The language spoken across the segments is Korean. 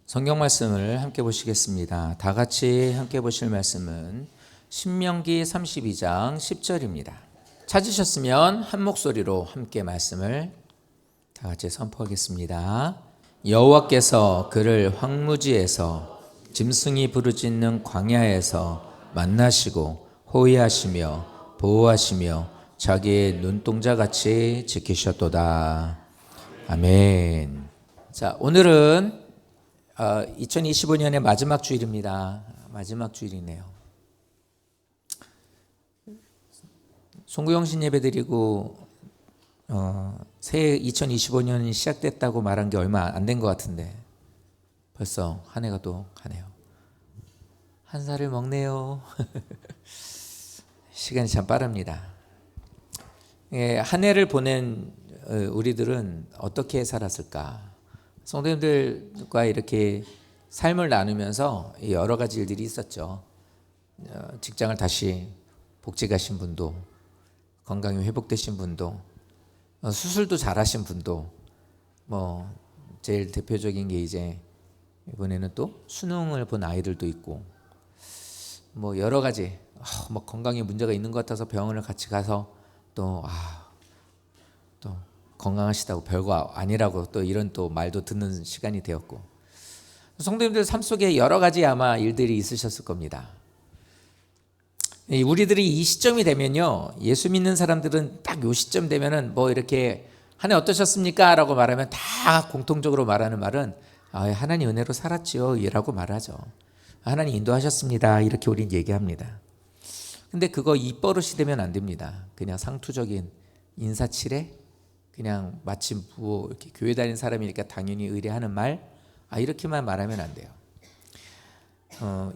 성경 말씀을 함께 보시겠습니다. 다 같이 함께 보실 말씀은 신명기 32장 10절입니다. 찾으셨으면 한 목소리로 함께 말씀을 다 같이 선포하겠습니다. 여호와께서 그를 황무지에서 짐승이 부르짖는 광야에서 만나시고 호위하시며 보호하시며 자기의 눈동자같이 지키셨도다. 아멘. 자, 오늘은 2025년의 마지막 주일입니다. 마지막 주일이네요. 송구영신 예배 드리고 새해 2025년이 시작됐다고 말한 게 얼마 안 된 것 같은데 벌써 한 해가 또 가네요. 한 살을 먹네요. 시간이 참 빠릅니다. 한 해를 보낸 우리들은 어떻게 살았을까? 성도님들과 이렇게 삶을 나누면서 여러 가지 일들이 있었죠. 직장을 다시 복직 하신 분도, 건강이 회복되신 분도, 수술도 잘하신 분도, 제일 대표적인 게 이제 이번에는 또 수능을 본 아이들도 있고, 여러 가지 건강에 문제가 있는 것 같아서 병원을 같이 가서 또 건강하시다고 별거 아니라고 또 이런 또 말도 듣는 시간이 되었고, 성도님들 삶 속에 여러 가지 아마 일들이 있으셨을 겁니다. 우리들이 이 시점이 되면요, 예수 믿는 사람들은 딱 요 시점 되면은 이렇게 한 해 어떠셨습니까? 라고 말하면 다 공통적으로 말하는 말은 하나님 은혜로 살았지요 이라고 말하죠. 하나님 인도하셨습니다 이렇게 우린 얘기합니다. 근데 그거 입버릇이 되면 안 됩니다. 그냥 상투적인 인사치레, 그냥 마침 이렇게 교회 다니는 사람이니까 당연히 의뢰하는 말, 이렇게만 말하면 안 돼요.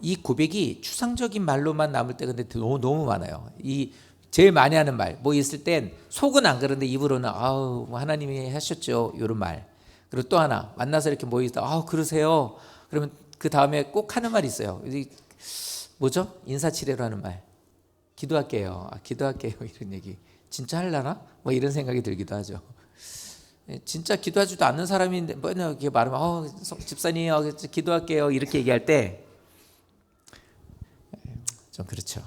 이 고백이 추상적인 말로만 남을 때 근데 너무 많아요. 이 제일 많이 하는 말, 있을 땐 속은 안 그런데 입으로는 하나님이 하셨죠 이런 말. 그리고 또 하나 만나서 이렇게 모이다 그러세요. 그러면 그 다음에 꼭 하는 말이 있어요. 뭐죠? 인사치레로 하는 말. 기도할게요. 기도할게요 이런 얘기. 진짜 하려나? 이런 생각이 들기도 하죠. 진짜 기도하지도 않는 사람인데 이렇게 말하면 집사님 기도할게요 이렇게 얘기할 때 좀 그렇죠.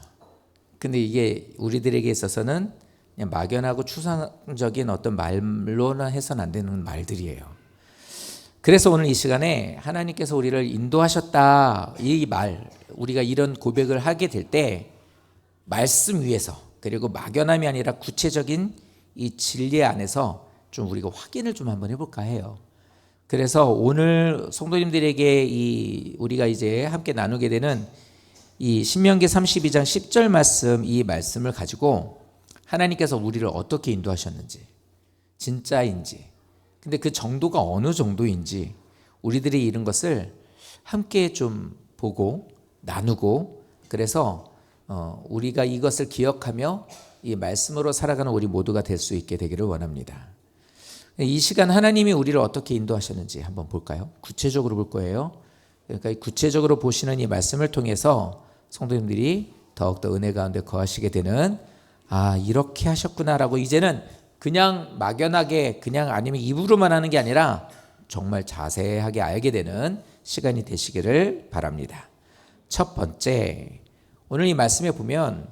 근데 이게 우리들에게 있어서는 그냥 막연하고 추상적인 어떤 말로는 해서는 안 되는 말들이에요. 그래서 오늘 이 시간에 하나님께서 우리를 인도하셨다 이 말, 우리가 이런 고백을 하게 될 때 말씀 위에서, 그리고 막연함이 아니라 구체적인 이 진리 안에서 좀 우리가 확인을 좀 한번 해볼까 해요. 그래서 오늘 성도님들에게 우리가 이제 함께 나누게 되는 이 신명기 32장 10절 말씀, 이 말씀을 가지고 하나님께서 우리를 어떻게 인도하셨는지, 진짜인지, 근데 그 정도가 어느 정도인지 우리들이 이런 것을 함께 좀 보고 나누고, 그래서 우리가 이것을 기억하며 이 말씀으로 살아가는 우리 모두가 될 수 있게 되기를 원합니다. 이 시간 하나님이 우리를 어떻게 인도하셨는지 한번 볼까요? 구체적으로 볼 거예요. 그러니까 구체적으로 보시는 이 말씀을 통해서 성도님들이 더욱더 은혜 가운데 거하시게 되는, 이렇게 하셨구나라고 이제는 그냥 막연하게 그냥 아니면 입으로만 하는 게 아니라 정말 자세하게 알게 되는 시간이 되시기를 바랍니다. 첫 번째, 오늘 이 말씀에 보면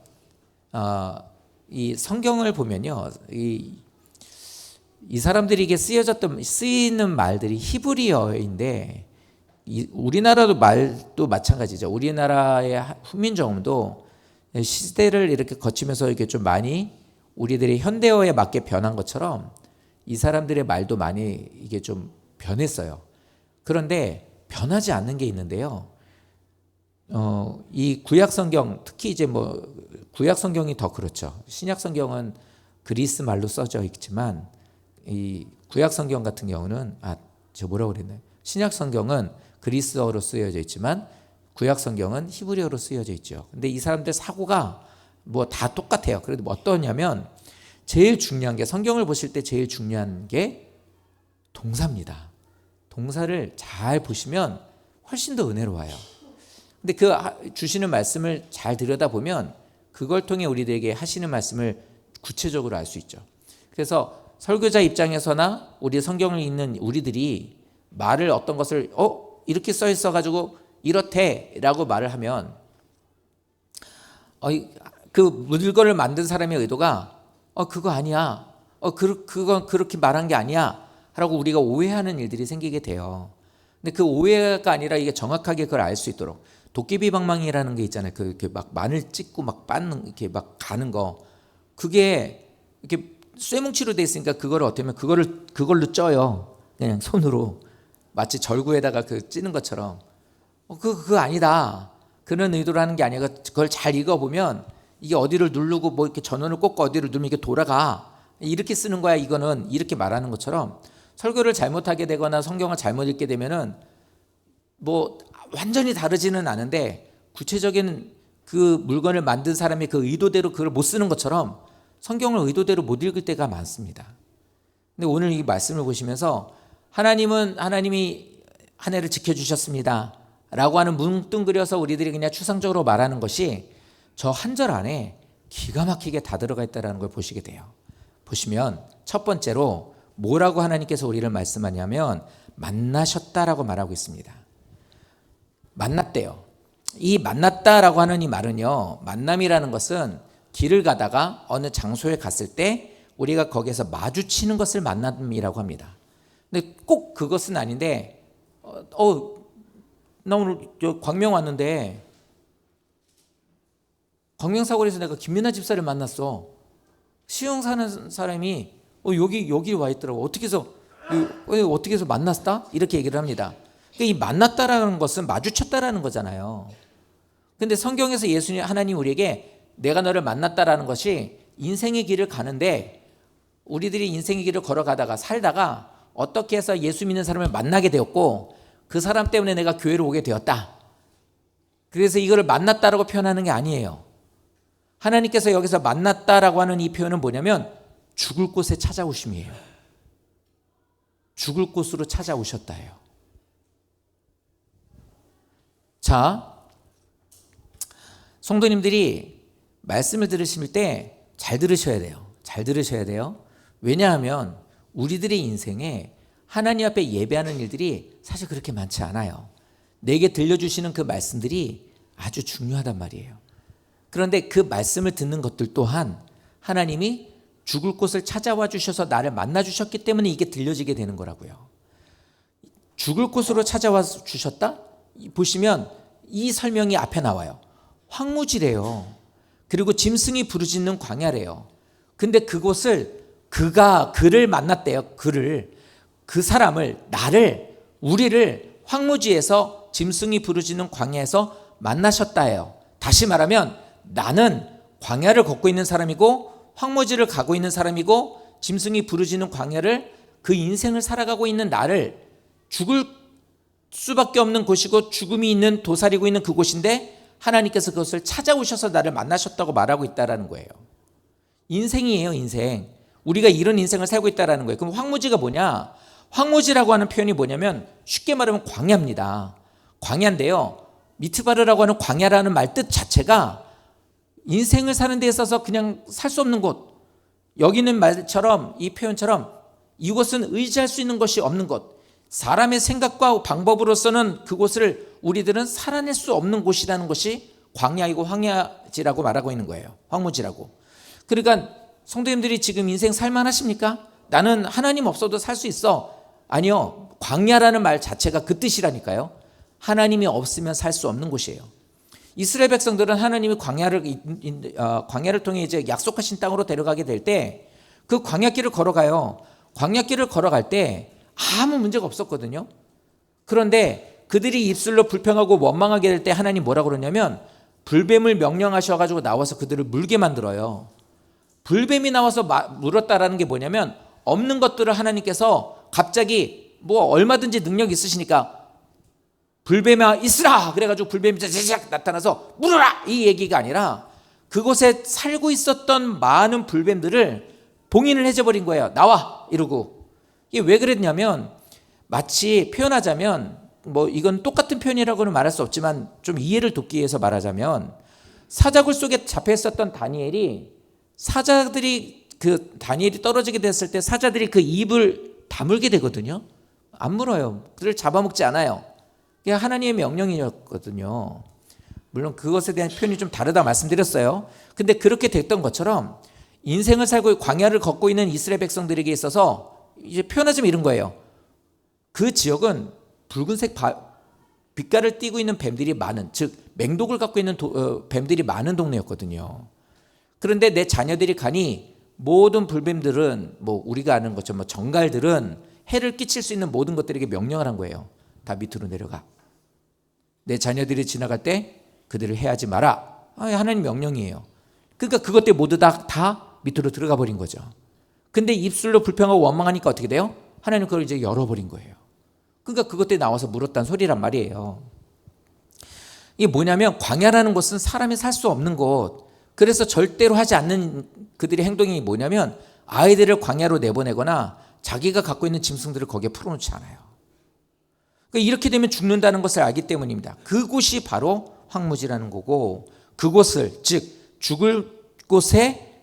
이 성경을 보면요, 이 사람들에게 쓰이는 말들이 히브리어인데, 우리나라도 말도 마찬가지죠. 우리나라의 훈민정음도 시대를 이렇게 거치면서 이렇게 좀 많이 우리들의 현대어에 맞게 변한 것처럼 이 사람들의 말도 많이 이게 좀 변했어요. 그런데 변하지 않는 게 있는데요. 이 구약 성경, 특히 이제 구약 성경이 더 그렇죠. 신약 성경은 그리스 말로 써져 있지만 이 구약 성경 같은 경우는 뭐라고 그랬나요? 신약 성경은 그리스어로 쓰여져 있지만 구약 성경은 히브리어로 쓰여져 있죠. 근데 이 사람들 사고가 다 똑같아요. 그래도 어떠냐면 제일 중요한 게, 성경을 보실 때 제일 중요한 게 동사입니다. 동사를 잘 보시면 훨씬 더 은혜로워요. 근데 그 주시는 말씀을 잘 들여다보면 그걸 통해 우리들에게 하시는 말씀을 구체적으로 알 수 있죠. 그래서 설교자 입장에서나 우리 성경을 읽는 우리들이 말을 어떤 것을 이렇게 써 있어가지고 이렇대라고 말을 하면 그 물건을 만든 사람의 의도가 그거 아니야. 그건 그렇게 말한 게 아니야. 라고 우리가 오해하는 일들이 생기게 돼요. 근데 그 오해가 아니라 이게 정확하게 그걸 알 수 있도록 도깨비 방망이라는 게 있잖아요. 그 막 마늘 찍고 막 빻는 이렇게 막 가는 거. 그게 이렇게 쇠뭉치로 돼 있으니까 그거를 어떻게 하면 그걸로 쪄요. 그냥 손으로 마치 절구에다가 그 찌는 것처럼. 그거 아니다. 그런 의도로 하는 게 아니라 그걸 잘 읽어보면 이게 어디를 누르고 뭐 이렇게 전원을 꽂고 어디를 누르면 이게 돌아가. 이렇게 쓰는 거야. 이거는 이렇게 말하는 것처럼 설교를 잘못하게 되거나 성경을 잘못 읽게 되면은 뭐 완전히 다르지는 않은데 구체적인 그 물건을 만든 사람이 그 의도대로 그걸 못 쓰는 것처럼 성경을 의도대로 못 읽을 때가 많습니다. 근데 오늘 이 말씀을 보시면서 하나님이 한 해를 지켜주셨습니다 라고 하는 뭉뚱그려서 우리들이 그냥 추상적으로 말하는 것이 저 한 절 안에 기가 막히게 다 들어가 있다는 걸 보시게 돼요. 보시면 첫 번째로 뭐라고 하나님께서 우리를 말씀하냐면 만나셨다라고 말하고 있습니다. 만났대요. 이 만났다라고 하는 이 말은요, 만남이라는 것은 길을 가다가 어느 장소에 갔을 때 우리가 거기에서 마주치는 것을 만남이라고 합니다. 근데 꼭 그것은 아닌데 나 오늘 광명 왔는데 광명사거리에서 내가 김민아 집사를 만났어. 시흥 사는 사람이 여기 와 있더라고. 어떻게 해서 만났다? 이렇게 얘기를 합니다. 그러니까 이 만났다라는 것은 마주쳤다라는 거잖아요. 근데 성경에서 하나님 우리에게 내가 너를 만났다라는 것이 인생의 길을 가는데 우리들이 인생의 길을 걸어가다가 살다가 어떻게 해서 예수 믿는 사람을 만나게 되었고 그 사람 때문에 내가 교회로 오게 되었다. 그래서 이거를 만났다라고 표현하는 게 아니에요. 하나님께서 여기서 만났다라고 하는 이 표현은 뭐냐면 죽을 곳에 찾아오심이에요. 죽을 곳으로 찾아오셨다예요. 자, 성도님들이 말씀을 들으실 때 잘 들으셔야 돼요. 잘 들으셔야 돼요. 왜냐하면 우리들의 인생에 하나님 앞에 예배하는 일들이 사실 그렇게 많지 않아요. 내게 들려주시는 그 말씀들이 아주 중요하단 말이에요. 그런데 그 말씀을 듣는 것들 또한 하나님이 죽을 곳을 찾아와 주셔서 나를 만나 주셨기 때문에 이게 들려지게 되는 거라고요. 죽을 곳으로 찾아와 주셨다? 보시면 이 설명이 앞에 나와요. 황무지래요. 그리고 짐승이 부르짖는 광야래요. 근데 그곳을 그를 만났대요. 그 사람을, 우리를 황무지에서 짐승이 부르짖는 광야에서 만나셨다예요. 다시 말하면 나는 광야를 걷고 있는 사람이고 황무지를 가고 있는 사람이고 짐승이 부르짖는 광야를 그 인생을 살아가고 있는 나를 죽을 수밖에 없는 곳이고 죽음이 있는 도사리고 있는 그곳인데 하나님께서 그것을 찾아오셔서 나를 만나셨다고 말하고 있다는 거예요. 인생이에요, 인생. 우리가 이런 인생을 살고 있다는 거예요. 그럼 황무지가 뭐냐? 황무지라고 하는 표현이 뭐냐면 쉽게 말하면 광야입니다. 광야인데요. 미트바르라고 하는 광야라는 말 뜻 자체가 인생을 사는 데 있어서 그냥 살 수 없는 곳. 여기 있는 말처럼 이 표현처럼 이곳은 의지할 수 있는 것이 없는 곳. 사람의 생각과 방법으로서는 그곳을 우리들은 살아낼 수 없는 곳이라는 것이 광야이고 황야지라고 말하고 있는 거예요. 황무지라고. 그러니까 성도님들이 지금 인생 살만하십니까? 나는 하나님 없어도 살 수 있어. 아니요. 광야라는 말 자체가 그 뜻이라니까요. 하나님이 없으면 살 수 없는 곳이에요. 이스라엘 백성들은 하나님이 광야를 통해 이제 약속하신 땅으로 데려가게 될 때 그 광야길을 걸어가요. 광야길을 걸어갈 때 아무 문제가 없었거든요. 그런데 그들이 입술로 불평하고 원망하게 될 때 하나님 뭐라고 그러냐면 불뱀을 명령하셔가지고 나와서 그들을 물게 만들어요. 불뱀이 나와서 물었다라는 게 뭐냐면 없는 것들을 하나님께서 갑자기 뭐 얼마든지 능력이 있으시니까 불뱀아 있으라 그래가지고 불뱀이 자자작 나타나서 물어라 이 얘기가 아니라 그곳에 살고 있었던 많은 불뱀들을 봉인을 해줘버린 거예요. 나와 이러고. 이게 왜 그랬냐면 마치 표현하자면 뭐 이건 똑같은 표현이라고는 말할 수 없지만 좀 이해를 돕기 위해서 말하자면 사자굴 속에 잡혀 있었던 다니엘이 다니엘이 떨어지게 됐을 때 사자들이 그 입을 다물게 되거든요. 안 물어요. 그를 잡아먹지 않아요. 그게 하나님의 명령이었거든요. 물론 그것에 대한 표현이 좀 다르다 말씀드렸어요. 근데 그렇게 됐던 것처럼 인생을 살고 광야를 걷고 있는 이스라엘 백성들에게 있어서 이제 표현하자면 이런 거예요. 그 지역은 붉은색 빛깔을 띠고 있는 뱀들이 많은, 즉 맹독을 갖고 있는 뱀들이 많은 동네였거든요. 그런데 내 자녀들이 가니 모든 불뱀들은 뭐 우리가 아는 것처럼 뭐 정갈들은 해를 끼칠 수 있는 모든 것들에게 명령을 한 거예요. 다 밑으로 내려가. 내 자녀들이 지나갈 때 그들을 해하지 마라. 하나님 명령이에요. 그러니까 그것 때문에 모두 다 밑으로 들어가 버린 거죠. 근데 입술로 불평하고 원망하니까 어떻게 돼요? 하나님 그걸 이제 열어버린 거예요. 그러니까 그것 때문에 나와서 물었다는 소리란 말이에요. 이게 뭐냐면 광야라는 곳은 사람이 살 수 없는 곳. 그래서 절대로 하지 않는 그들의 행동이 뭐냐면 아이들을 광야로 내보내거나 자기가 갖고 있는 짐승들을 거기에 풀어놓지 않아요. 그러니까 이렇게 되면 죽는다는 것을 알기 때문입니다. 그곳이 바로 황무지라는 거고, 그곳을, 즉 죽을 곳에,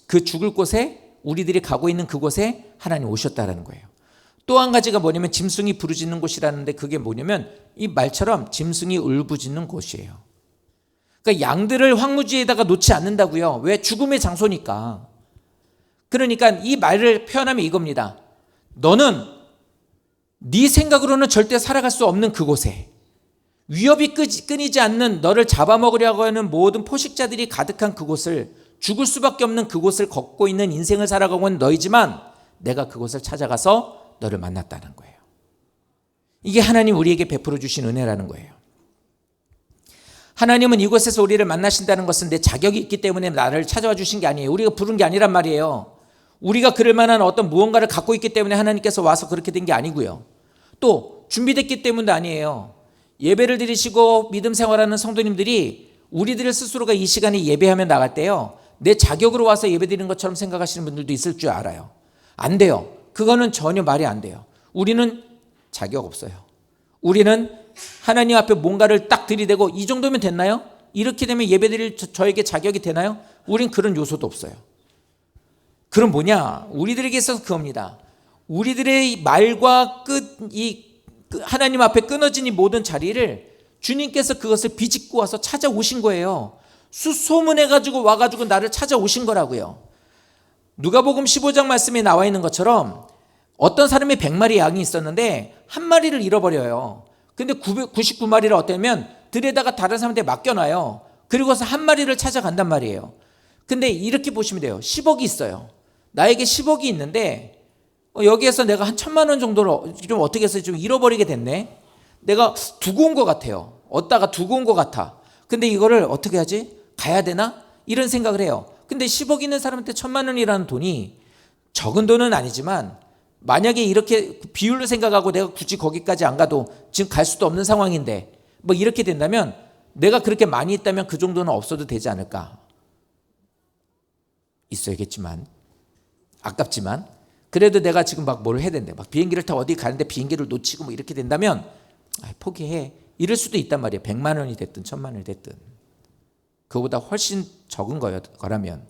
그 죽을 곳에 우리들이 가고 있는 그곳에 하나님 오셨다라는 거예요. 또 한 가지가 뭐냐면 짐승이 부르짖는 곳이라는데, 그게 뭐냐면 이 말처럼 짐승이 울부짖는 곳이에요. 그러니까 양들을 황무지에다가 놓지 않는다고요. 왜? 죽음의 장소니까. 그러니까 이 말을 표현하면 이겁니다. 너는 네 생각으로는 절대 살아갈 수 없는 그곳에, 위협이 끊이지 않는 너를 잡아먹으려고 하는 모든 포식자들이 가득한 그곳을, 죽을 수밖에 없는 그곳을 걷고 있는 인생을 살아가고 있는 너이지만 내가 그곳을 찾아가서 너를 만났다는 거예요. 이게 하나님 우리에게 베풀어 주신 은혜라는 거예요. 하나님은 이곳에서 우리를 만나신다는 것은 내 자격이 있기 때문에 나를 찾아와 주신 게 아니에요. 우리가 부른 게 아니란 말이에요. 우리가 그럴 만한 어떤 무언가를 갖고 있기 때문에 하나님께서 와서 그렇게 된 게 아니고요. 또 준비됐기 때문도 아니에요. 예배를 드리시고 믿음 생활하는 성도님들이 우리들 스스로가 이 시간에 예배하며 나갈 때요, 내 자격으로 와서 예배 드리는 것처럼 생각하시는 분들도 있을 줄 알아요. 안 돼요. 그거는 전혀 말이 안 돼요. 우리는 자격 없어요. 우리는 하나님 앞에 뭔가를 딱 들이대고 이 정도면 됐나요? 이렇게 되면 예배 드릴 저에게 자격이 되나요? 우린 그런 요소도 없어요. 그럼 뭐냐? 우리들에게 있어서 그겁니다. 우리들의 말과 하나님 앞에 끊어진 이 모든 자리를 주님께서 그것을 비집고 와서 찾아오신 거예요. 수소문해가지고 와가지고 나를 찾아오신 거라고요. 누가복음 15장 말씀에 나와 있는 것처럼 어떤 사람이 100마리 양이 있었는데 한 마리를 잃어버려요. 근데 99마리를 어떠면 들에다가 다른 사람한테 맡겨놔요. 그리고서 한 마리를 찾아간단 말이에요. 근데 이렇게 보시면 돼요. 10억이 있어요. 나에게 10억이 있는데 여기에서 내가 한 1,000만 원 정도로 좀 어떻게 해서 좀 잃어버리게 됐네. 내가 두고 온 것 같아요. 얻다가 두고 온 것 같아. 근데 이거를 어떻게 하지? 가야 되나? 이런 생각을 해요. 근데 10억 있는 사람한테 1,000만 원이라는 돈이 적은 돈은 아니지만, 만약에 이렇게 비율로 생각하고 내가 굳이 거기까지 안 가도 지금 갈 수도 없는 상황인데 뭐 이렇게 된다면, 내가 그렇게 많이 있다면 그 정도는 없어도 되지 않을까? 있어야겠지만, 아깝지만, 그래도 내가 지금 막 뭘 해야 되는데, 막 비행기를 타고 어디 가는데 비행기를 놓치고 뭐 이렇게 된다면 포기해. 이럴 수도 있단 말이에요. 100만 원이 됐든 1,000만 원이 됐든. 그거보다 훨씬 적은 거라면.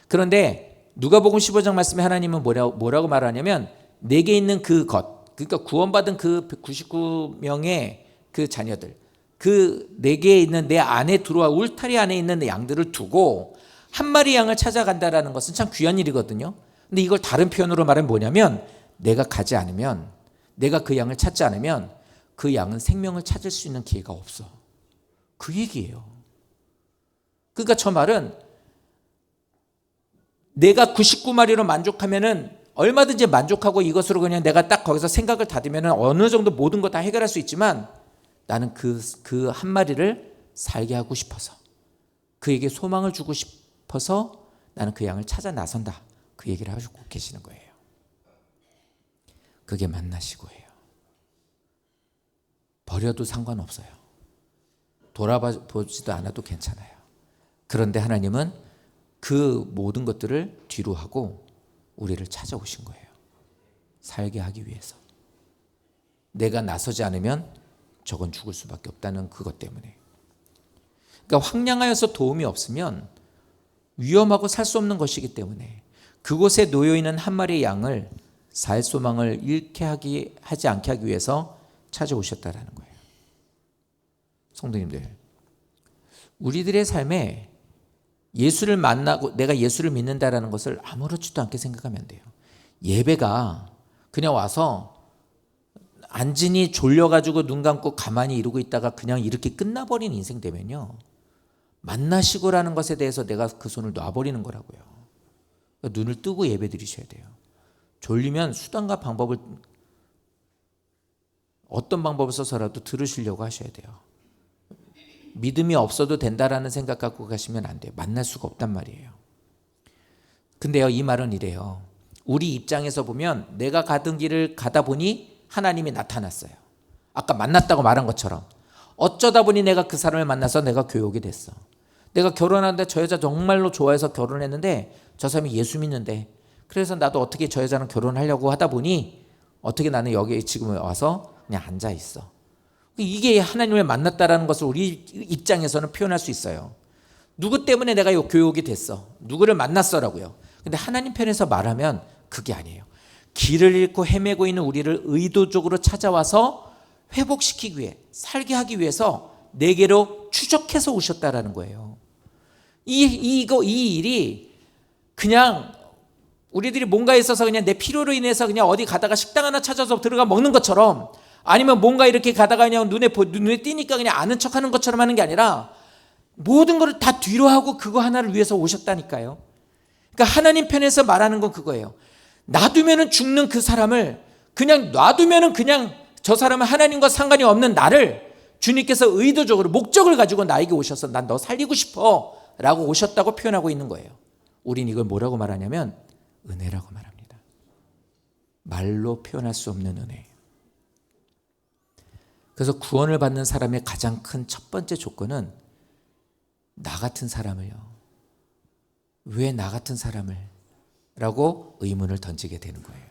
그런데 누가복음 15장 말씀에 하나님은 뭐라고 말하냐면, 내게 있는 그것, 그러니까 구원받은 그 99명의 그 자녀들, 그 내게 있는 내 안에 들어와 울타리 안에 있는 내 양들을 두고 한 마리 양을 찾아간다라는 것은 참 귀한 일이거든요. 근데 이걸 다른 표현으로 말하면 뭐냐면, 내가 가지 않으면, 내가 그 양을 찾지 않으면 그 양은 생명을 찾을 수 있는 기회가 없어. 그 얘기예요. 그러니까 저 말은 내가 99마리로 만족하면은 얼마든지 만족하고 이것으로 그냥 내가 딱 거기서 생각을 닫으면은 어느 정도 모든 거 다 해결할 수 있지만, 나는 그 한 마리를 살게 하고 싶어서, 그에게 소망을 주고 싶어서 나는 그 양을 찾아 나선다. 그 얘기를 하고 계시는 거예요. 그게 만나시고예요. 버려도 상관없어요. 돌아보지도 않아도 괜찮아요. 그런데 하나님은 그 모든 것들을 뒤로 하고 우리를 찾아오신 거예요. 살게 하기 위해서. 내가 나서지 않으면 저건 죽을 수밖에 없다는 그것 때문에. 그러니까 황량하여서 도움이 없으면 위험하고 살 수 없는 것이기 때문에 그곳에 놓여있는 한 마리의 양을 살 소망을 잃게 하지 않게 하기 위해서 찾아오셨다라는 거예요. 성도님들, 우리들의 삶에 예수를 만나고 내가 예수를 믿는다라는 것을 아무렇지도 않게 생각하면 안 돼요. 예배가 그냥 와서 앉으니 졸려가지고 눈 감고 가만히 이러고 있다가 그냥 이렇게 끝나버린 인생 되면요, 만나시고라는 것에 대해서 내가 그 손을 놔버리는 거라고요. 그러니까 눈을 뜨고 예배 드리셔야 돼요. 졸리면 수단과 방법을, 어떤 방법을 써서라도 들으시려고 하셔야 돼요. 믿음이 없어도 된다라는 생각 갖고 가시면 안 돼요. 만날 수가 없단 말이에요. 근데요, 이 말은 이래요. 우리 입장에서 보면 내가 가던 길을 가다 보니 하나님이 나타났어요. 아까 만났다고 말한 것처럼 어쩌다 보니 내가 그 사람을 만나서 내가 교육이 됐어. 내가 결혼하는데 저 여자 정말로 좋아해서 결혼했는데 저 사람이 예수 믿는데, 그래서 나도 어떻게 저 여자랑 결혼하려고 하다 보니 어떻게 나는 여기 지금 와서 그냥 앉아 있어. 이게 하나님을 만났다라는 것을 우리 입장에서는 표현할 수 있어요. 누구 때문에 내가 교육이 됐어, 누구를 만났어라고요. 근데 하나님 편에서 말하면 그게 아니에요. 길을 잃고 헤매고 있는 우리를 의도적으로 찾아와서 회복시키기 위해, 살게 하기 위해서 내게로 추적해서 오셨다라는 거예요. 이 일이 그냥 우리들이 뭔가 있어서 그냥 내 필요로 인해서 그냥 어디 가다가 식당 하나 찾아서 들어가 먹는 것처럼, 아니면 뭔가 이렇게 가다가 그냥 눈에 띄니까 그냥 아는 척하는 것처럼 하는 게 아니라 모든 것을 다 뒤로 하고 그거 하나를 위해서 오셨다니까요. 그러니까 하나님 편에서 말하는 건 그거예요. 놔두면은 죽는 그 사람을 그냥 놔두면은 그냥 저 사람은 하나님과 상관이 없는 나를 주님께서 의도적으로 목적을 가지고 나에게 오셔서 난 너 살리고 싶어 라고 오셨다고 표현하고 있는 거예요. 우린 이걸 뭐라고 말하냐면 은혜라고 말합니다. 말로 표현할 수 없는 은혜. 그래서 구원을 받는 사람의 가장 큰 첫 번째 조건은 나 같은 사람을요, 왜 나 같은 사람을? 라고 의문을 던지게 되는 거예요.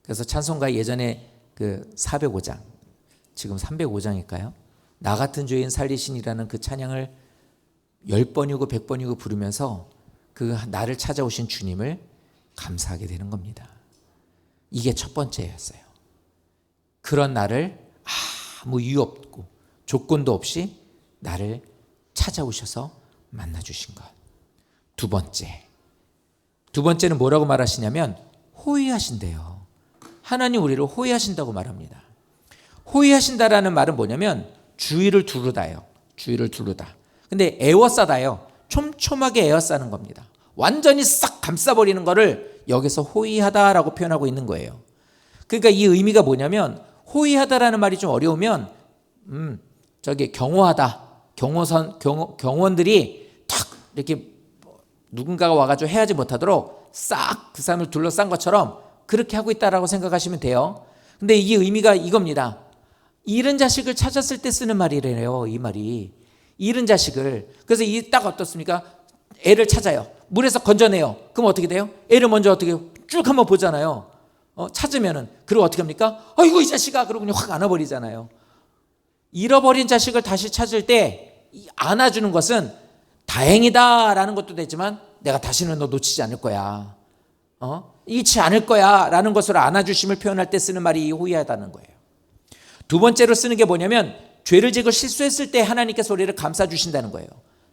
그래서 찬송가 예전에 그 405장, 지금 305장일까요? 나 같은 죄인 살리신이라는 그 찬양을 10번이고 100번이고 부르면서 그 나를 찾아오신 주님을 감사하게 되는 겁니다. 이게 첫 번째였어요. 그런 나를 아무 이유 없고 조건도 없이 나를 찾아오셔서 만나주신 것. 두 번째는 뭐라고 말하시냐면 호의하신대요. 하나님 우리를 호의하신다고 말합니다. 호의하신다라는 말은 뭐냐면 주의를 두르다요. 주의를 두르다. 근데 에워싸다요. 촘촘하게 에워싸는 겁니다. 완전히 싹 감싸버리는 거를 여기서 호의하다라고 표현하고 있는 거예요. 그러니까 이 의미가 뭐냐면, 호의하다라는 말이 좀 어려우면 저기 경호하다, 경호원들이 탁 이렇게 누군가가 와가지고 해하지 못하도록 싹 그 사람을 둘러싼 것처럼 그렇게 하고 있다라고 생각하시면 돼요. 근데 이 의미가 이겁니다. 잃은 자식을 찾았을 때 쓰는 말이래요. 이 말이 잃은 자식을. 그래서 이 딱 어떻습니까? 애를 찾아요. 물에서 건져내요. 그럼 어떻게 돼요? 애를 먼저 어떻게 쭉 한번 보잖아요. 찾으면은 그리고 어떻게 합니까? 아이고 이 자식아, 그러고 그냥 확 안아버리잖아요. 잃어버린 자식을 다시 찾을 때 안아주는 것은 다행이다라는 것도 되지만 내가 다시는 너 놓치지 않을 거야, 잃지 않을 거야 라는 것으로 안아주심을 표현할 때 쓰는 말이 호의하다는 거예요. 두 번째로 쓰는 게 뭐냐면, 죄를 지고 실수했을 때 하나님께서 우리를 감싸주신다는 거예요.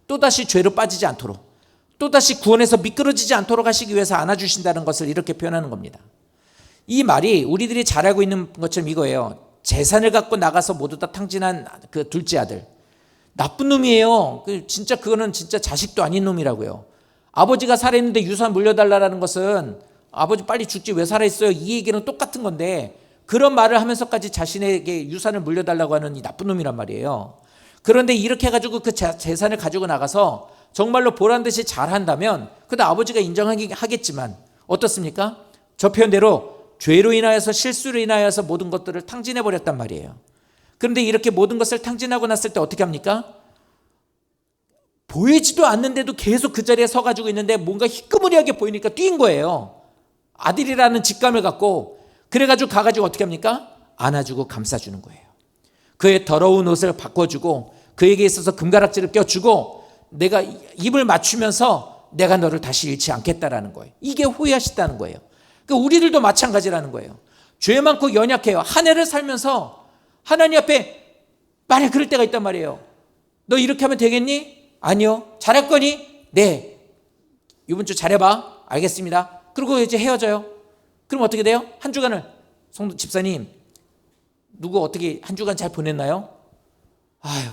또다시 죄로 빠지지 않도록, 또다시 구원에서 미끄러지지 않도록 하시기 위해서 안아주신다는 것을 이렇게 표현하는 겁니다. 이 말이 우리들이 잘 알고 있는 것처럼 이거예요. 재산을 갖고 나가서 모두 다 탕진한 그 둘째 아들, 나쁜 놈이에요. 진짜 그거는 진짜 자식도 아닌 놈이라고요. 아버지가 살아있는데 유산 물려달라는 것은 아버지 빨리 죽지 왜 살아있어요, 이 얘기는 똑같은 건데, 그런 말을 하면서까지 자신에게 유산을 물려달라고 하는 이 나쁜 놈이란 말이에요. 그런데 이렇게 해가지고 그 재산을 가지고 나가서 정말로 보란듯이 잘한다면 그래도 아버지가 인정하겠지만 어떻습니까? 저 표현대로 죄로 인하여서, 실수로 인하여서 모든 것들을 탕진해버렸단 말이에요. 그런데 이렇게 모든 것을 탕진하고 났을 때 어떻게 합니까? 보이지도 않는데도 계속 그 자리에 서가지고 있는데 뭔가 희끄무리하게 보이니까 뛴 거예요. 아들이라는 직감을 갖고. 그래가지고 가가지고 어떻게 합니까? 안아주고 감싸주는 거예요. 그의 더러운 옷을 바꿔주고 그에게 있어서 금가락지를 껴주고 내가 입을 맞추면서 내가 너를 다시 잃지 않겠다라는 거예요. 이게 호의하시다는 거예요. 그러니까 우리들도 마찬가지라는 거예요. 죄 많고 연약해요. 한 해를 살면서 하나님 앞에 만약 그럴 때가 있단 말이에요. 너 이렇게 하면 되겠니? 아니요. 잘할 거니? 네. 이번 주 잘해봐. 알겠습니다. 그리고 이제 헤어져요. 그럼 어떻게 돼요? 한 주간을 집사님 누구 어떻게 한 주간 잘 보냈나요? 아유,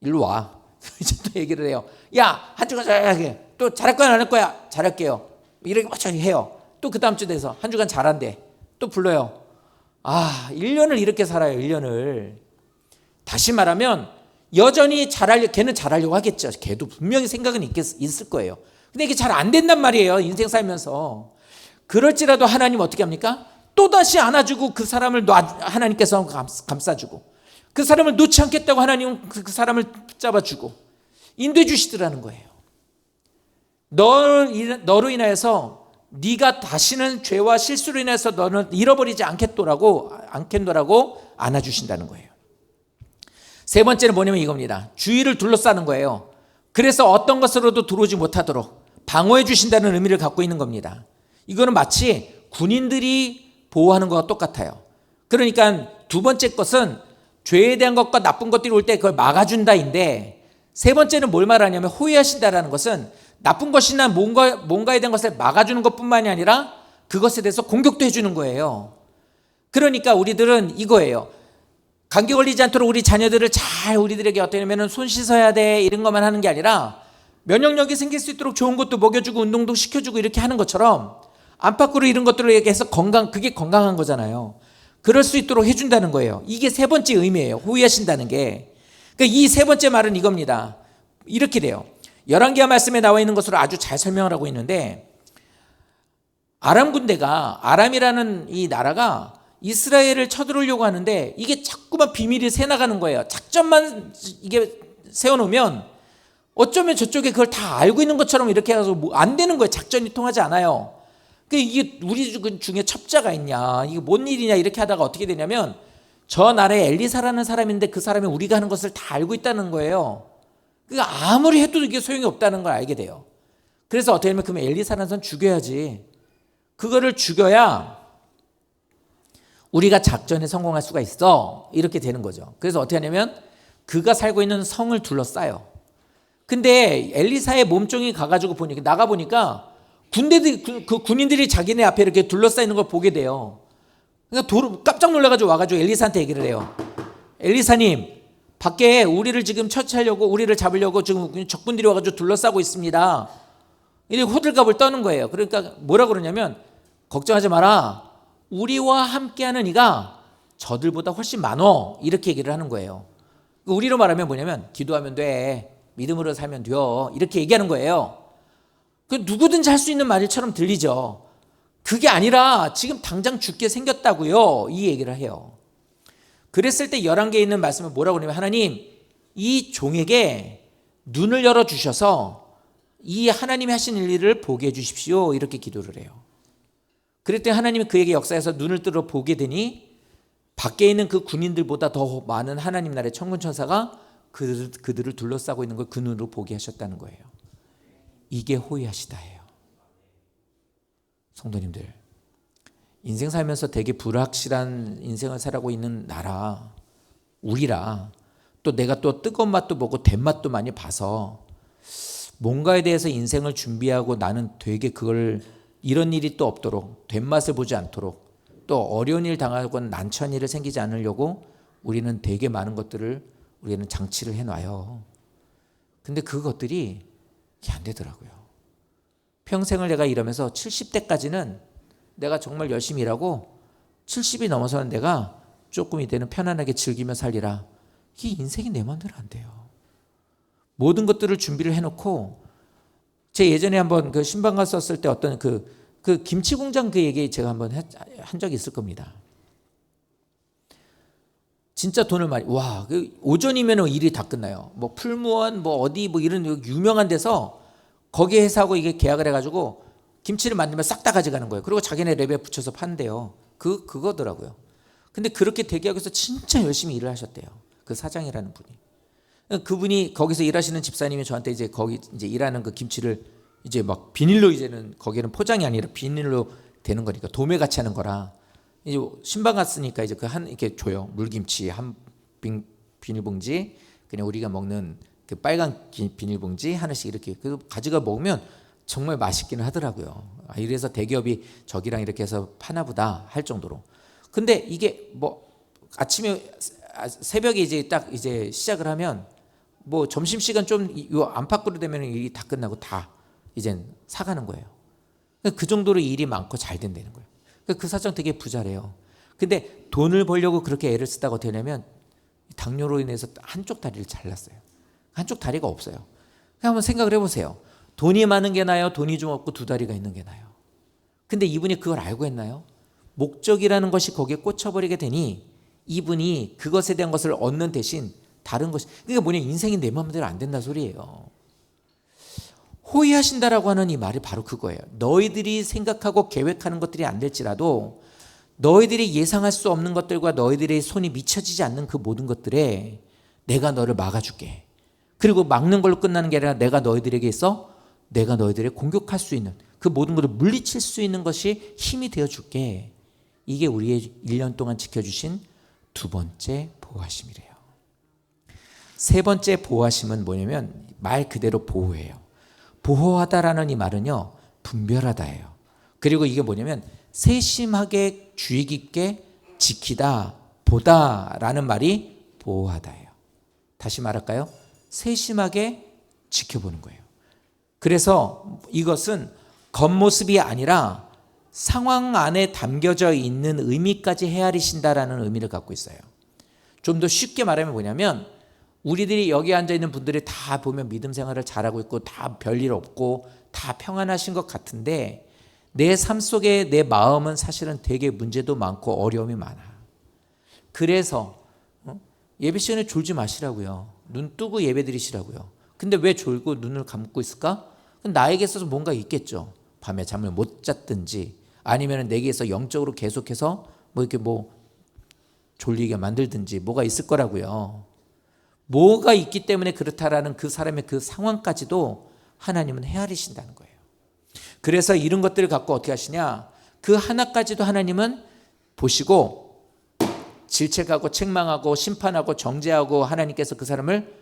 일로 와. 이제 또 얘기를 해요. 야, 한 주간 잘하게. 또 잘할 거야 안 할 거야? 잘할게요. 이렇게 마찬가지 해요. 또 그 다음 주 돼서 한 주간 잘한대. 또 불러요. 1년을 이렇게 살아요. 1년을. 다시 말하면 여전히 걔는 잘하려고 하겠죠. 걔도 분명히 생각은 있을 거예요. 근데 이게 잘 안 된단 말이에요. 인생 살면서. 그럴지라도 하나님 어떻게 합니까? 또다시 안아주고 그 사람을 하나님께서 감싸주고 그 사람을 놓지 않겠다고 하나님은 그 사람을 붙잡아주고 인도해 주시더라는 거예요. 너로 인하여서 네가 다시는 죄와 실수로 인해서 너는 잃어버리지 않겠노라고 안아주신다는 거예요. 세 번째는 뭐냐면 이겁니다. 주위를 둘러싸는 거예요. 그래서 어떤 것으로도 들어오지 못하도록 방어해 주신다는 의미를 갖고 있는 겁니다. 이거는 마치 군인들이 보호하는 것과 똑같아요. 그러니까 두 번째 것은 죄에 대한 것과 나쁜 것들이 올 때 그걸 막아준다인데, 세 번째는 뭘 말하냐면 호위하신다라는 것은 나쁜 것이나 뭔가에 대한 것을 막아주는 것뿐만이 아니라 그것에 대해서 공격도 해주는 거예요. 그러니까 우리들은 이거예요. 감기 걸리지 않도록 우리 자녀들을 잘 우리들에게 어떻게 하면 손 씻어야 돼 이런 것만 하는 게 아니라 면역력이 생길 수 있도록 좋은 것도 먹여주고 운동도 시켜주고 이렇게 하는 것처럼 안팎으로 이런 것들을 얘기해서 그게 건강한 거잖아요. 그럴 수 있도록 해준다는 거예요. 이게 세 번째 의미예요. 호위하신다는 게. 그러니까 이 세 번째 말은 이겁니다. 이렇게 돼요. 열왕기하 말씀에 나와 있는 것으로 아주 잘 설명을 하고 있는데, 아람이라는 이 나라가 이스라엘을 쳐들어오려고 하는데 이게 자꾸만 비밀이 새나가는 거예요. 작전만 이게 세워놓으면 어쩌면 저쪽에 그걸 다 알고 있는 것처럼 이렇게 해서 안 되는 거예요. 작전이 통하지 않아요. 이게 우리 중에 첩자가 있냐, 이게 뭔 일이냐 이렇게 하다가 어떻게 되냐면 저 나라에 엘리사라는 사람인데 그 사람이 우리가 하는 것을 다 알고 있다는 거예요. 그러니까 아무리 해도 이게 소용이 없다는 걸 알게 돼요. 그래서 어떻게 하면 그러면 엘리사라는 사람 죽여야지. 그거를 죽여야 우리가 작전에 성공할 수가 있어. 이렇게 되는 거죠. 그래서 어떻게 하냐면 그가 살고 있는 성을 둘러싸요. 근데 엘리사의 몸종이 가가지고 나가보니까 그 군인들이 자기네 앞에 이렇게 둘러싸이는 걸 보게 돼요. 그러니까 깜짝 놀라가지고 와가지고 엘리사한테 얘기를 해요. 엘리사님, 밖에 우리를 지금 처치하려고, 우리를 잡으려고 지금 적군들이 와가지고 둘러싸고 있습니다. 이렇게 호들갑을 떠는 거예요. 그러니까 뭐라 그러냐면 걱정하지 마라. 우리와 함께하는 이가 저들보다 훨씬 많어. 이렇게 얘기를 하는 거예요. 우리로 말하면 뭐냐면 기도하면 돼. 믿음으로 살면 돼. 이렇게 얘기하는 거예요. 그 누구든지 할 수 있는 말처럼 들리죠. 그게 아니라 지금 당장 죽게 생겼다고요. 이 얘기를 해요. 그랬을 때 11개에 있는 말씀은 뭐라고 하냐면 하나님, 이 종에게 눈을 열어주셔서 이 하나님이 하신 일을 보게 해주십시오. 이렇게 기도를 해요. 그랬더니 하나님이 그에게 역사에서 눈을 뜨러 보게 되니 밖에 있는 그 군인들보다 더 많은 하나님 나라의 천군천사가 그들을 둘러싸고 있는 걸 그 눈으로 보게 하셨다는 거예요. 이게 호위하시다예요. 성도님들, 인생 살면서 되게 불확실한 인생을 살아가고 있는 나라 우리라, 또 내가 또 뜨거운 맛도 보고 된 맛도 많이 봐서 뭔가에 대해서 인생을 준비하고 나는 되게 이런 일이 또 없도록, 된 맛을 보지 않도록, 또 어려운 일 당하거나 난처한 일을 생기지 않으려고 우리는 되게 많은 것들을 우리는 장치를 해놔요. 근데 그것들이 안 되더라고요. 평생을 내가 일하면서 70대까지는 내가 정말 열심히 일하고 70이 넘어서는 내가 조금 이때는 편안하게 즐기며 살리라. 이게 인생이 내 마음대로 안 돼요. 모든 것들을 준비를 해놓고, 제 예전에 한번 그 신방가 썼을 때 어떤 그 김치 공장 그 얘기 제가 한번 한 적이 있을 겁니다. 진짜 돈을 많이, 오전이면 일이 다 끝나요. 뭐 풀무원, 뭐 어디 뭐 이런 유명한 데서 거기 회사하고 이게 계약을 해가지고 김치를 만들면 싹 다 가져가는 거예요. 그리고 자기네 랩에 붙여서 판대요. 그거더라고요. 근데 그렇게 대기하기 위해서 진짜 열심히 일을 하셨대요. 그 사장이라는 분이. 그분이 거기서 일하시는 집사님이 저한테 이제 거기 이제 일하는 그 김치를 이제 막 비닐로, 이제는 거기는 포장이 아니라 비닐로 되는 거니까 도매같이 하는 거라, 이제 신방 갔으니까 이제 이렇게 줘요. 물김치 한 비닐봉지, 그냥 우리가 먹는 그 빨간 비닐봉지 하나씩 이렇게 가져가 먹으면 정말 맛있기는 하더라고요. 이래서 대기업이 저기랑 이렇게 해서 파나보다 할 정도로. 근데 이게 뭐 아침에 새벽에 이제 딱 이제 시작을 하면 뭐 점심시간 좀 요 안팎으로 되면 일이 다 끝나고 다 이젠 사가는 거예요. 그 정도로 일이 많고 잘 된다는 거예요. 그 사장 되게 부자래요. 근데 돈을 벌려고 그렇게 애를 쓰다가 어떻게 하냐면 당뇨로 인해서 한쪽 다리를 잘랐어요. 한쪽 다리가 없어요. 한번 생각을 해보세요. 돈이 많은 게 나아요? 돈이 좀 없고 두 다리가 있는 게 나아요? 근데 이분이 그걸 알고 했나요? 목적이라는 것이 거기에 꽂혀버리게 되니 이분이 그것에 대한 것을 얻는 대신 다른 것이, 그러니까 뭐냐, 인생이 내 마음대로 안 된다 소리예요. 호의하신다라고 하는 이 말이 바로 그거예요. 너희들이 생각하고 계획하는 것들이 안 될지라도 너희들이 예상할 수 없는 것들과 너희들의 손이 미쳐지지 않는 그 모든 것들에 내가 너를 막아줄게. 그리고 막는 걸로 끝나는 게 아니라 내가 너희들에게 있어 내가 너희들을 공격할 수 있는 그 모든 것을 물리칠 수 있는 것이 힘이 되어줄게. 이게 우리의 1년 동안 지켜주신 두 번째 보호하심이래요. 세 번째 보호하심은 뭐냐면 말 그대로 보호예요. 보호하다라는 이 말은요, 분별하다예요. 그리고 이게 뭐냐면 세심하게 주의 깊게 지키다, 보다라는 말이 보호하다예요. 다시 말할까요? 세심하게 지켜보는 거예요. 그래서 이것은 겉모습이 아니라 상황 안에 담겨져 있는 의미까지 헤아리신다라는 의미를 갖고 있어요. 좀 더 쉽게 말하면 뭐냐면 우리들이 여기 앉아있는 분들이 다 보면 믿음 생활을 잘하고 있고 다 별일 없고 다 평안하신 것 같은데 내 삶 속에 내 마음은 사실은 되게 문제도 많고 어려움이 많아. 그래서 예배 시간에 졸지 마시라고요. 눈 뜨고 예배 드리시라고요. 근데 왜 졸고 눈을 감고 있을까? 나에게 있어서 뭔가 있겠죠. 밤에 잠을 못 잤든지 아니면 내게서 영적으로 계속해서 뭐 이렇게 뭐 졸리게 만들든지 뭐가 있을 거라고요. 뭐가 있기 때문에 그렇다라는 그 사람의 그 상황까지도 하나님은 헤아리신다는 거예요. 그래서 이런 것들을 갖고 어떻게 하시냐? 그 하나까지도 하나님은 보시고 질책하고 책망하고 심판하고 정죄하고 하나님께서 그 사람을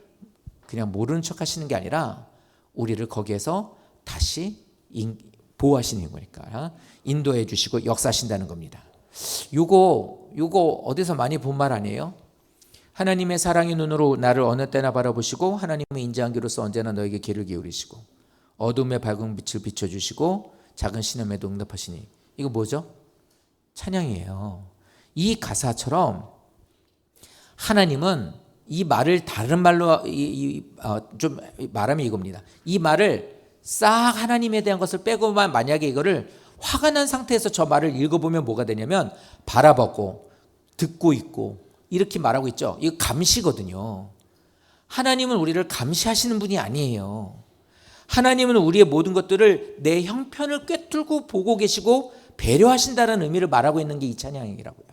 그냥 모르는 척 하시는 게 아니라 우리를 거기에서 다시 보호하시는 거니까 인도해 주시고 역사하신다는 겁니다. 요거 어디서 많이 본 말 아니에요? 하나님의 사랑의 눈으로 나를 어느 때나 바라보시고 하나님의 인자한 귀로서 언제나 너에게 귀를 기울이시고 어둠의 밝은 빛을 비춰주시고 작은 신음에도 응답하시니. 이거 뭐죠? 찬양이에요. 이 가사처럼 하나님은 이 말을 다른 말로 좀 말하면 이겁니다. 이 말을 싹 하나님에 대한 것을 빼고만 만약에 이거를 화가 난 상태에서 저 말을 읽어보면 뭐가 되냐면 바라보고 듣고 있고 이렇게 말하고 있죠. 이거 감시거든요. 하나님은 우리를 감시하시는 분이 아니에요. 하나님은 우리의 모든 것들을 내 형편을 꿰뚫고 보고 계시고 배려하신다는 의미를 말하고 있는 게 이 찬양이라고요.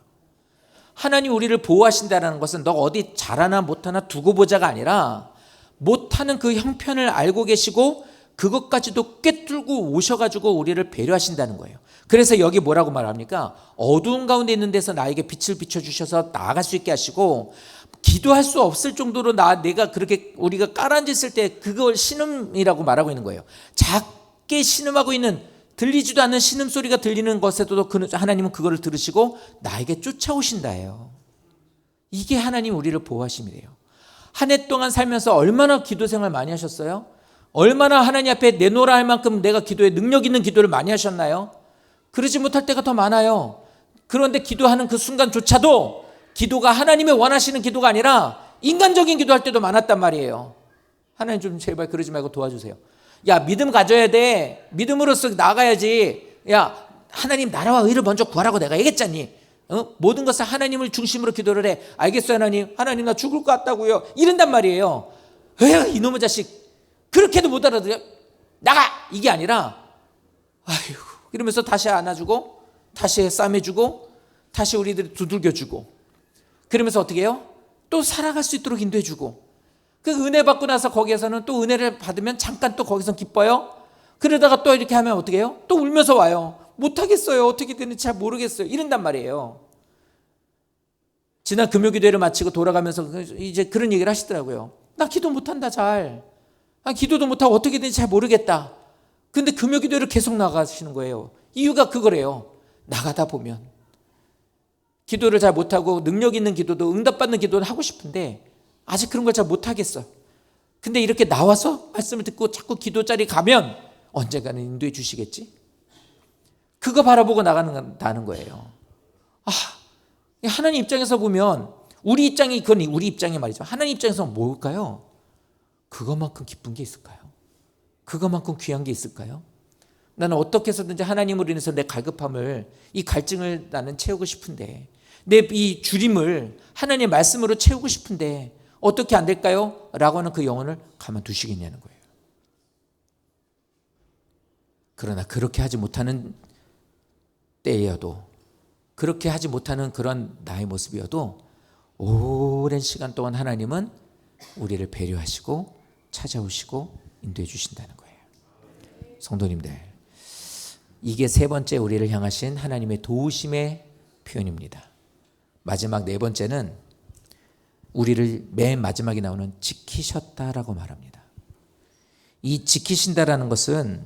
하나님 우리를 보호하신다는 것은 너 어디 잘하나 못하나 두고 보자가 아니라 못하는 그 형편을 알고 계시고 그것까지도 꿰뚫고 오셔가지고 우리를 배려하신다는 거예요. 그래서 여기 뭐라고 말합니까? 어두운 가운데 있는 데서 나에게 빛을 비춰주셔서 나아갈 수 있게 하시고 기도할 수 없을 정도로 내가 그렇게 우리가 깔아앉았을 때 그걸 신음이라고 말하고 있는 거예요. 작게 신음하고 있는 들리지도 않는 신음소리가 들리는 것에도 하나님은 그거를 들으시고 나에게 쫓아오신다예요. 이게 하나님 우리를 보호하심이래요. 한 해 동안 살면서 얼마나 기도 생활 많이 하셨어요? 얼마나 하나님 앞에 내놓으라 할 만큼 내가 기도에 능력 있는 기도를 많이 하셨나요? 그러지 못할 때가 더 많아요. 그런데 기도하는 그 순간조차도 기도가 하나님의 원하시는 기도가 아니라 인간적인 기도할 때도 많았단 말이에요. 하나님 좀 제발 그러지 말고 도와주세요. 야, 믿음 가져야 돼. 믿음으로써 나가야지. 야, 하나님 나라와 의를 먼저 구하라고 내가 얘기했잖니. 모든 것을 하나님을 중심으로 기도를 해. 알겠어요, 하나님. 하나님 나 죽을 것 같다고요. 이런단 말이에요. 에휴, 이놈의 자식. 그렇게도 못 알아들어. 나가! 이게 아니라 아휴 이러면서 다시 안아주고 다시 싸매주고 다시 우리들이 두들겨주고 그러면서 어떻게 해요? 또 살아갈 수 있도록 인도해주고 그 은혜 받고 나서 거기에서는 또 은혜를 받으면 잠깐 또 거기서 기뻐요. 그러다가 또 이렇게 하면 어떻게 해요? 또 울면서 와요. 못하겠어요. 어떻게 되는지 잘 모르겠어요. 이런단 말이에요. 지난 금요기도회를 마치고 돌아가면서 이제 그런 얘기를 하시더라고요. 나 기도 못한다 잘. 기도도 못하고 어떻게 되는지 잘 모르겠다. 근데 금요기도회를 계속 나가시는 거예요. 이유가 그거래요. 나가다 보면 기도를 잘 못하고 능력 있는 기도도 응답받는 기도는 하고 싶은데 아직 그런 걸 잘 못하겠어. 근데 이렇게 나와서 말씀을 듣고 자꾸 기도 자리 가면 언젠가는 인도해 주시겠지. 그거 바라보고 나가는다는 거예요. 하나님 입장에서 보면 우리 입장이 그건 우리 입장이 말이죠. 하나님 입장에서 뭘까요? 그것만큼 기쁜 게 있을까요? 그것만큼 귀한 게 있을까요? 나는 어떻게 해서든지 하나님으로 인해서 내 갈급함을, 이 갈증을 나는 채우고 싶은데, 내 이 주림을 하나님의 말씀으로 채우고 싶은데 어떻게 안 될까요? 라고 하는 그 영혼을 가만두시겠냐는 거예요. 그러나 그렇게 하지 못하는 때여도, 그렇게 하지 못하는 그런 나의 모습이어도 오랜 시간 동안 하나님은 우리를 배려하시고 찾아오시고 인도해 주신다는 거예요. 성도님들, 이게 세 번째 우리를 향하신 하나님의 도우심의 표현입니다. 마지막 네 번째는 우리를 맨 마지막에 나오는 지키셨다라고 말합니다. 이 지키신다라는 것은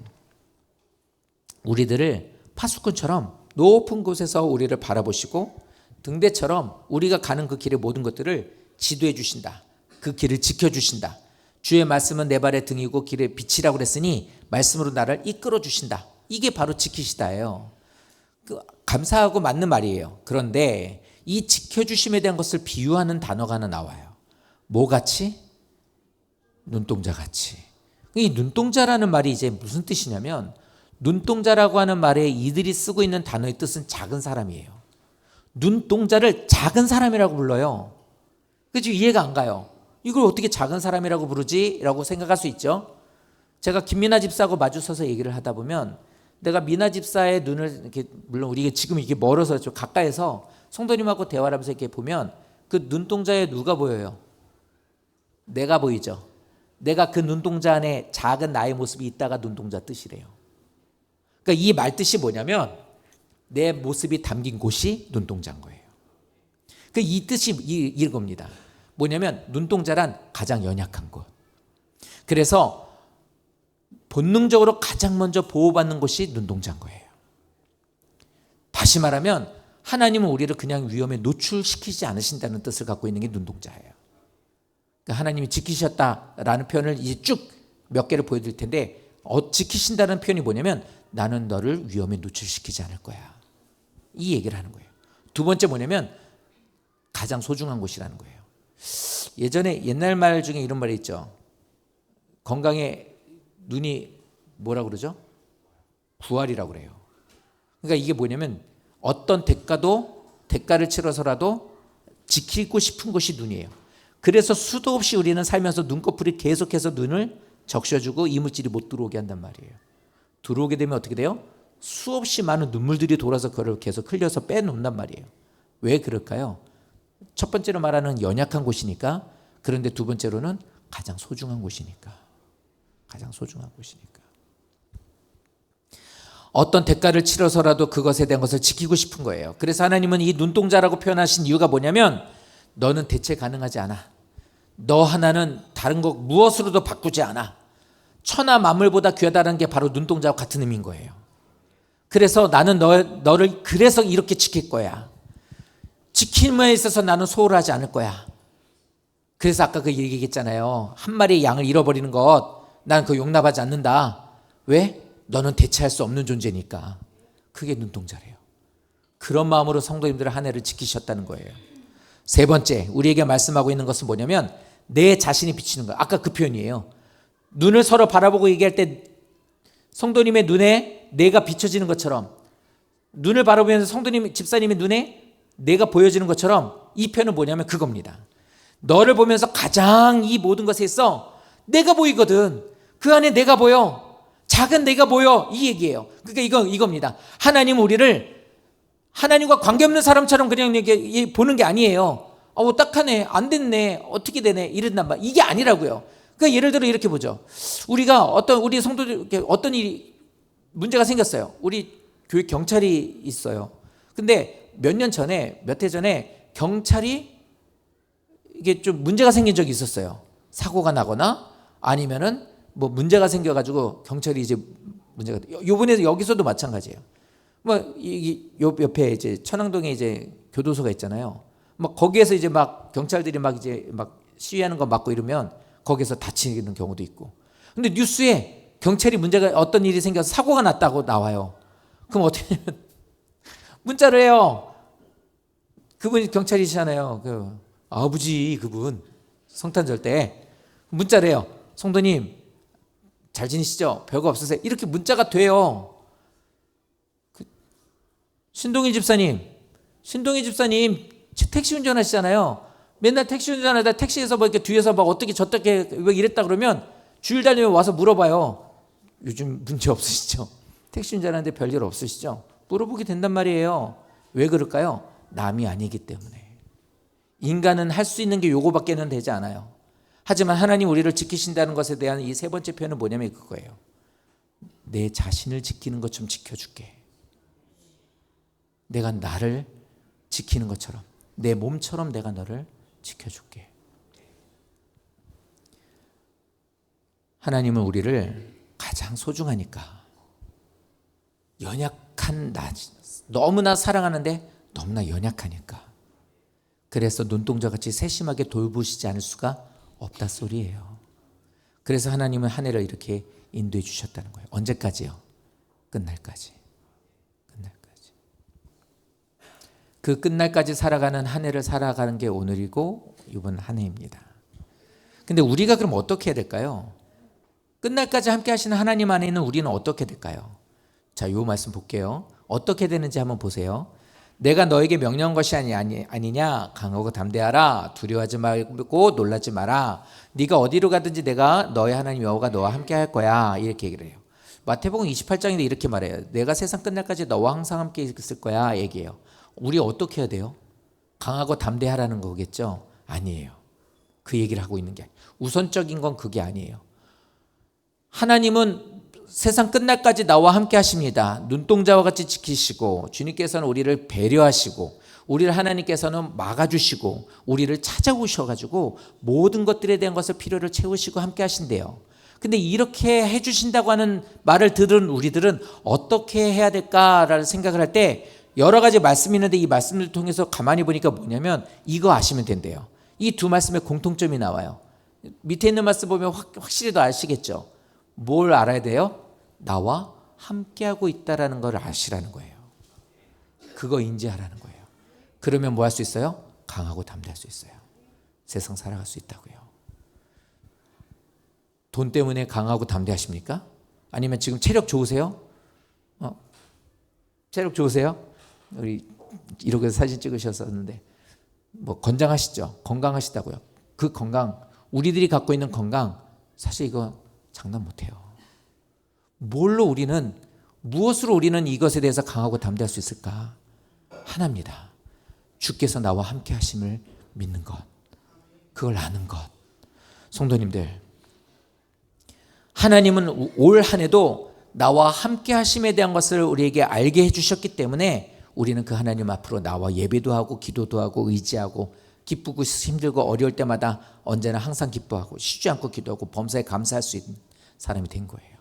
우리들을 파수꾼처럼 높은 곳에서 우리를 바라보시고 등대처럼 우리가 가는 그 길의 모든 것들을 지도해 주신다. 그 길을 지켜주신다. 주의 말씀은 내 발의 등이고 길의 빛이라고 그랬으니 말씀으로 나를 이끌어 주신다. 이게 바로 지키시다예요. 감사하고 맞는 말이에요. 그런데 이 지켜주심에 대한 것을 비유하는 단어가 하나 나와요. 뭐같이? 눈동자같이. 이 눈동자라는 말이 이제 무슨 뜻이냐면, 눈동자라고 하는 말에 이들이 쓰고 있는 단어의 뜻은 작은 사람이에요. 눈동자를 작은 사람이라고 불러요. 그죠? 이해가 안 가요. 이걸 어떻게 작은 사람이라고 부르지? 라고 생각할 수 있죠. 제가 김민아 집사하고 마주서서 얘기를 하다 보면, 내가 미나 집사의 눈을 이렇게, 물론 우리가 지금 이게 멀어서 좀 가까이서 성도님하고 대화를 하면서 이렇게 보면 그 눈동자에 누가 보여요? 내가 보이죠. 내가 그 눈동자 안에 작은 나의 모습이 있다가 눈동자 뜻이래요. 그러니까 이 말 뜻이 뭐냐면 내 모습이 담긴 곳이 눈동자인 거예요. 이 뜻이 이겁니다. 뭐냐면 눈동자란 가장 연약한 곳. 그래서 본능적으로 가장 먼저 보호받는 곳이 눈동자인 거예요. 다시 말하면 하나님은 우리를 그냥 위험에 노출시키지 않으신다는 뜻을 갖고 있는 게 눈동자예요. 그러니까 하나님이 지키셨다라는 표현을 이제 쭉 몇 개를 보여드릴 텐데, 지키신다는 표현이 뭐냐면 나는 너를 위험에 노출시키지 않을 거야. 이 얘기를 하는 거예요. 두 번째 뭐냐면 가장 소중한 곳이라는 거예요. 예전에 옛날 말 중에 이런 말이 있죠. 건강에 눈이 뭐라고 그러죠? 구할이라고 그래요. 그러니까 이게 뭐냐면 어떤 대가를 치러서라도 지키고 싶은 곳이 눈이에요. 그래서 수도 없이 우리는 살면서 눈꺼풀이 계속해서 눈을 적셔주고 이물질이 못 들어오게 한단 말이에요. 들어오게 되면 어떻게 돼요? 수없이 많은 눈물들이 돌아서 그걸 계속 흘려서 빼놓는단 말이에요. 왜 그럴까요? 첫 번째로 말하는 연약한 곳이니까, 그런데 두 번째로는 가장 소중한 곳이니까. 가장 소중한 곳이니까. 어떤 대가를 치러서라도 그것에 대한 것을 지키고 싶은 거예요. 그래서 하나님은 이 눈동자라고 표현하신 이유가 뭐냐면 너는 대체 가능하지 않아. 너 하나는 다른 것 무엇으로도 바꾸지 않아. 천하 만물보다 귀하다는 게 바로 눈동자와 같은 의미인 거예요. 그래서 나는 너를 그래서 이렇게 지킬 거야. 지킴에 있어서 나는 소홀하지 않을 거야. 그래서 아까 그 얘기했잖아요. 한 마리의 양을 잃어버리는 것, 난 그거 용납하지 않는다. 왜? 너는 대체할 수 없는 존재니까. 그게 눈동자래요. 그런 마음으로 성도님들의 한 해를 지키셨다는 거예요. 세 번째, 우리에게 말씀하고 있는 것은 뭐냐면 내 자신이 비치는 거. 아까 그 표현이에요. 눈을 서로 바라보고 얘기할 때 성도님의 눈에 내가 비춰지는 것처럼, 눈을 바라보면서 성도님, 집사님의 눈에 내가 보여지는 것처럼, 이 표현은 뭐냐면 그겁니다. 너를 보면서 가장 이 모든 것에 있어 내가 보이거든. 그 안에 내가 보여. 작은 내가 보여. 이 얘기예요. 그러니까 이겁니다. 하나님은 우리를 하나님과 관계없는 사람처럼 그냥 이렇게 보는 게 아니에요. 딱하네, 안 됐네, 어떻게 되네, 이런단 말. 이게 아니라고요. 그러니까 예를 들어 이렇게 보죠. 우리가 우리 성도들 어떤 일이 문제가 생겼어요. 우리 교회 경찰이 있어요. 근데 몇 해 전에 경찰이 이게 좀 문제가 생긴 적이 있었어요. 사고가 나거나 아니면은 뭐 문제가 생겨가지고 경찰이 이제 문제가 요번에 여기서도 마찬가지예요. 뭐 이 옆에 이제 천왕동에 이제 교도소가 있잖아요. 막 거기에서 이제 막 경찰들이 막 이제 막 시위하는 거 막고 이러면 거기서 다치는 경우도 있고. 근데 뉴스에 경찰이 문제가 어떤 일이 생겨서 사고가 났다고 나와요. 그럼 어떻게 하면 문자를 해요. 그분이 경찰이시잖아요. 그 아버지 그분 성탄절 때 문자를 해요. 성도님 잘 지내시죠? 별거 없으세요? 이렇게 문자가 돼요. 신동희 집사님 택시 운전하시잖아요. 맨날 택시 운전하다 택시에서 뭐 이렇게 뒤에서 막 어떻게 저렇게 왜 이랬다 그러면 주일 달리면 와서 물어봐요. 요즘 문제 없으시죠? 택시 운전하는데 별일 없으시죠? 물어보게 된단 말이에요. 왜 그럴까요? 남이 아니기 때문에. 인간은 할 수 있는 게 요거밖에는 되지 않아요. 하지만 하나님 우리를 지키신다는 것에 대한 이 세 번째 표현은 뭐냐면 그거예요. 내 자신을 지키는 것 좀 지켜줄게. 내가 나를 지키는 것처럼 내 몸처럼 내가 너를 지켜줄게. 하나님은 우리를 가장 소중하니까 연약한 나 너무나 사랑하는데 너무나 연약하니까 그래서 눈동자같이 세심하게 돌보시지 않을 수가 없다 소리예요. 그래서 하나님은 한 해를 이렇게 인도해 주셨다는 거예요. 언제까지요? 끝날까지. 그 끝날까지 살아가는 한 해를 살아가는 게 오늘이고 이번 한 해입니다. 근데 우리가 그럼 어떻게 해야 될까요? 끝날까지 함께 하시는 하나님 안에 있는 우리는 어떻게 될까요? 자, 요 말씀 볼게요. 어떻게 되는지 한번 보세요. 내가 너에게 명령한 것이 아니냐? 강하고 담대하라. 두려워하지 말고 놀라지 마라. 네가 어디로 가든지 내가 너의 하나님 여호와가 너와 함께 할 거야. 이렇게 얘기를 해요. 마태복음 28장인데 이렇게 말해요. 내가 세상 끝날까지 너와 항상 함께 있을 거야. 얘기해요. 우리 어떻게 해야 돼요? 강하고 담대하라는 거겠죠? 아니에요. 그 얘기를 하고 있는 게 우선적인 건 그게 아니에요. 하나님은 세상 끝날까지 나와 함께 하십니다. 눈동자와 같이 지키시고 주님께서는 우리를 배려하시고 우리를 하나님께서는 막아주시고 우리를 찾아오셔가지고 모든 것들에 대한 것을 필요를 채우시고 함께 하신대요. 근데 이렇게 해주신다고 하는 말을 들은 우리들은 어떻게 해야 될까라는 생각을 할 때 여러 가지 말씀이 있는데 이 말씀을 통해서 가만히 보니까 뭐냐면 이거 아시면 된대요. 이 두 말씀에 공통점이 나와요. 밑에 있는 말씀 보면 확실히 더 아시겠죠. 뭘 알아야 돼요? 나와 함께하고 있다라는 걸 아시라는 거예요. 그거 인지하라는 거예요. 그러면 뭐 할 수 있어요? 강하고 담대할 수 있어요. 세상 살아갈 수 있다고요. 돈 때문에 강하고 담대하십니까? 아니면 지금 체력 좋으세요? 체력 좋으세요? 우리 이렇게 사진 찍으셨었는데 뭐 건강하시죠? 건강하시다고요. 그 건강, 우리들이 갖고 있는 건강 사실 이거 장난 못해요. 무엇으로 우리는 이것에 대해서 강하고 담대할 수 있을까? 하나입니다. 주께서 나와 함께 하심을 믿는 것, 그걸 아는 것. 성도님들, 하나님은 올 한 해도 나와 함께 하심에 대한 것을 우리에게 알게 해주셨기 때문에 우리는 그 하나님 앞으로 나와 예배도 하고 기도도 하고 의지하고 기쁘고 힘들고 어려울 때마다 언제나 항상 기뻐하고 쉬지 않고 기도하고 범사에 감사할 수 있는 사람이 된 거예요.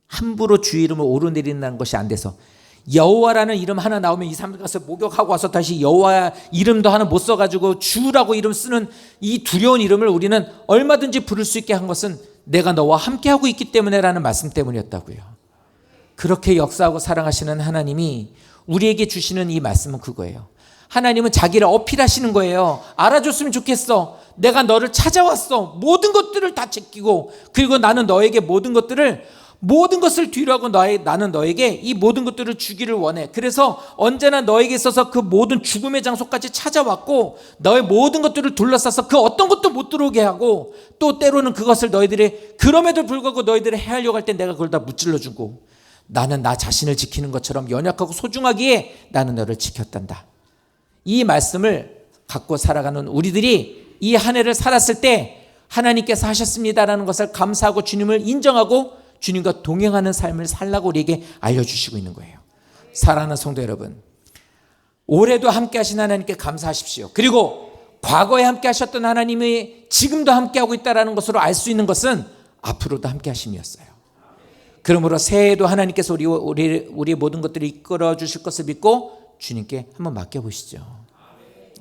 함부로 주 이름을 오르내린다는 것이 안 돼서 여호와라는 이름 하나 나오면 이 사람들 가서 목욕하고 와서 다시 여호와 이름도 하나 못 써가지고 주라고 이름 쓰는 이 두려운 이름을 우리는 얼마든지 부를 수 있게 한 것은 내가 너와 함께하고 있기 때문에라는 말씀 때문이었다고요. 그렇게 역사하고 사랑하시는 하나님이 우리에게 주시는 이 말씀은 그거예요. 하나님은 자기를 어필하시는 거예요. 알아줬으면 좋겠어. 내가 너를 찾아왔어. 모든 것들을 다 제끼고 그리고 나는 너에게 모든 것을 뒤로하고 나는 너에게 이 모든 것들을 주기를 원해. 그래서 언제나 너에게 있어서 그 모든 죽음의 장소까지 찾아왔고 너의 모든 것들을 둘러싸서 그 어떤 것도 못 들어오게 하고 또 때로는 그것을 너희들이 그럼에도 불구하고 너희들이 헤아려고 할 때 내가 그걸 다 무찔러주고 나는 나 자신을 지키는 것처럼 연약하고 소중하기에 나는 너를 지켰단다. 이 말씀을 갖고 살아가는 우리들이 이 한 해를 살았을 때 하나님께서 하셨습니다라는 것을 감사하고 주님을 인정하고 주님과 동행하는 삶을 살라고 우리에게 알려주시고 있는 거예요. 사랑하는 성도 여러분, 올해도 함께 하신 하나님께 감사하십시오. 그리고 과거에 함께 하셨던 하나님이 지금도 함께하고 있다는 것으로 알 수 있는 것은 앞으로도 함께 하심이었어요. 그러므로 새해에도 하나님께서 우리의 모든 것들을 이끌어 주실 것을 믿고 주님께 한번 맡겨보시죠.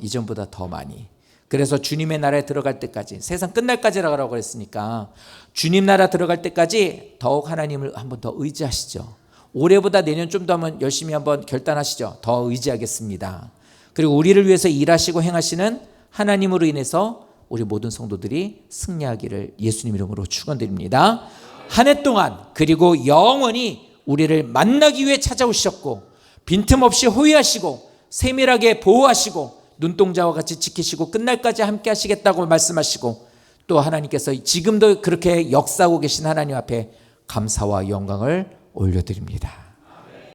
이전보다 더 많이. 그래서 주님의 나라에 들어갈 때까지, 세상 끝날까지라고 그랬으니까 주님 나라 들어갈 때까지 더욱 하나님을 한번 더 의지하시죠. 올해보다 내년 좀 더 한번 열심히 한번 결단하시죠. 더 의지하겠습니다. 그리고 우리를 위해서 일하시고 행하시는 하나님으로 인해서 우리 모든 성도들이 승리하기를 예수님 이름으로 축원드립니다. 한 해 동안 그리고 영원히 우리를 만나기 위해 찾아오셨고 빈틈없이 호위하시고 세밀하게 보호하시고 눈동자와 같이 지키시고 끝날까지 함께 하시겠다고 말씀하시고 또 하나님께서 지금도 그렇게 역사하고 계신 하나님 앞에 감사와 영광을 올려드립니다.